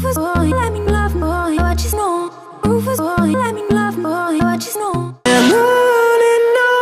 Rufus boy, let me love boy, what you know. Rufus boy, let me love boy, what you know. And on we'll go.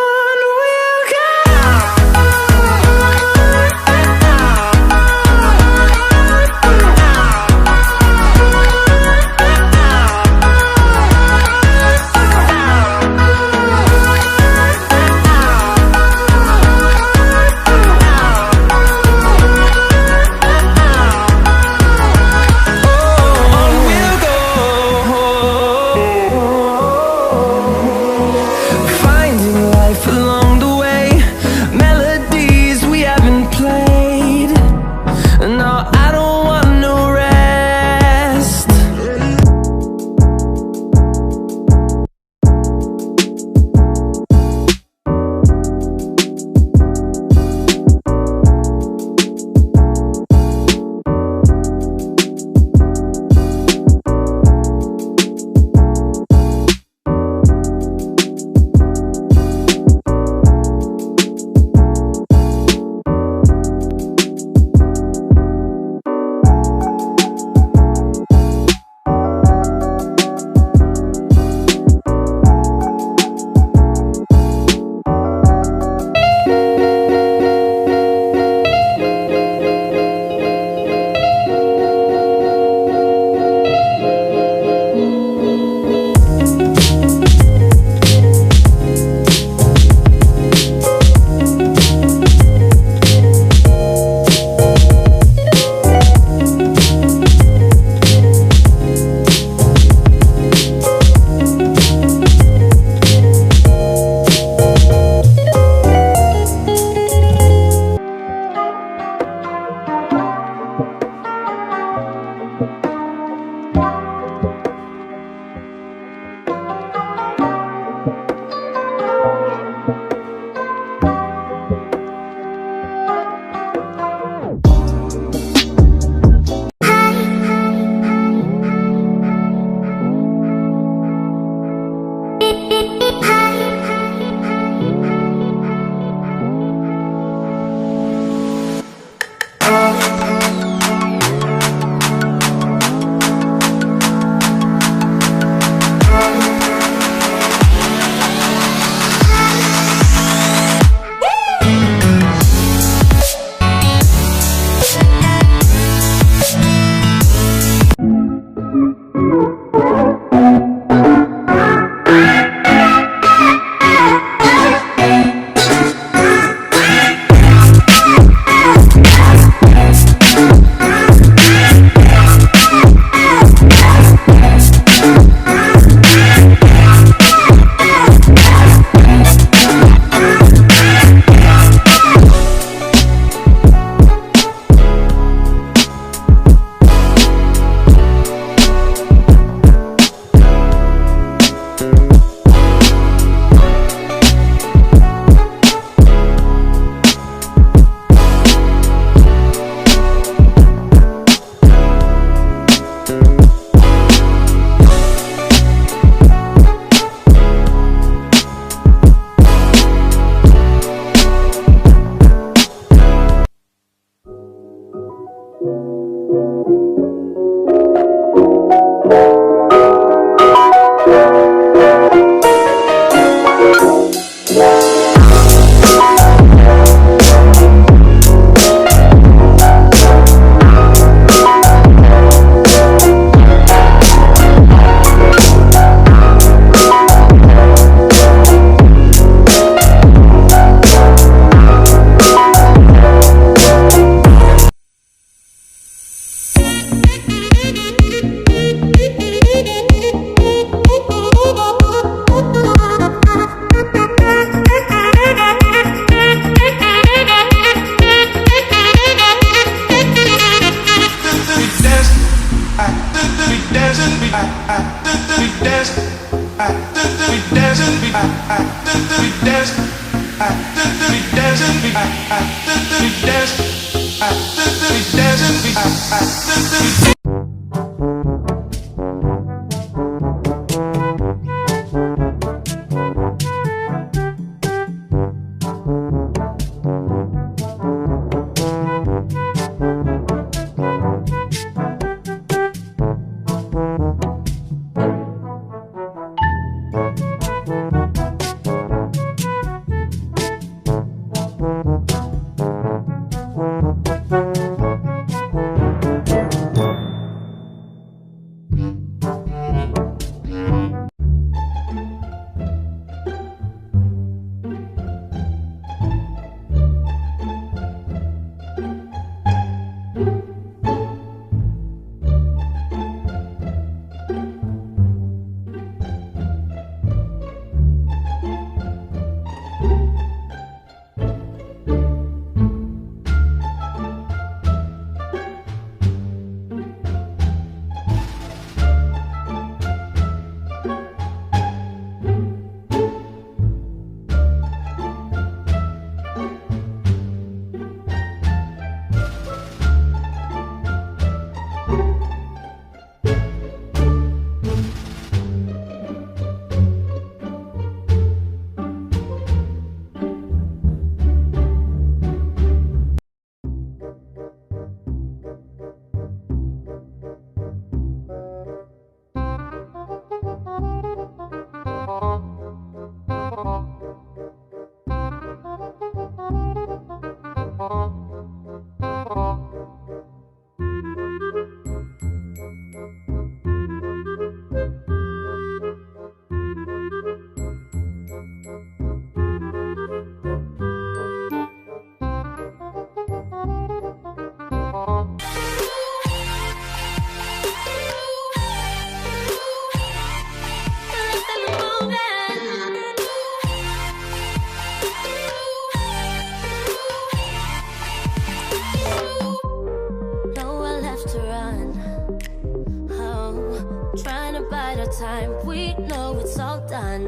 wanna bide our time. We know it's all done.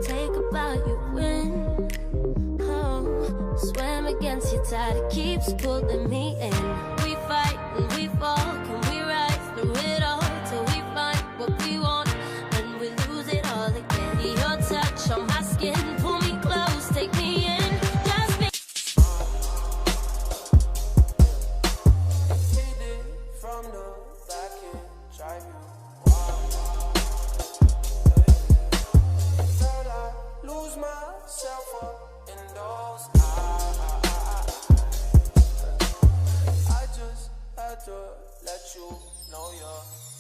Take a bow, you win. Oh, swim against your tide, it keeps pulling me in. We fight and we fall, can we rise through it all till we find what we want? When we lose it all again, your touch on my skin, pull me close, take me in. Just me. Hit it from the back and drive you wild. Till I lose myself up in those eyes. I just had to let you know you're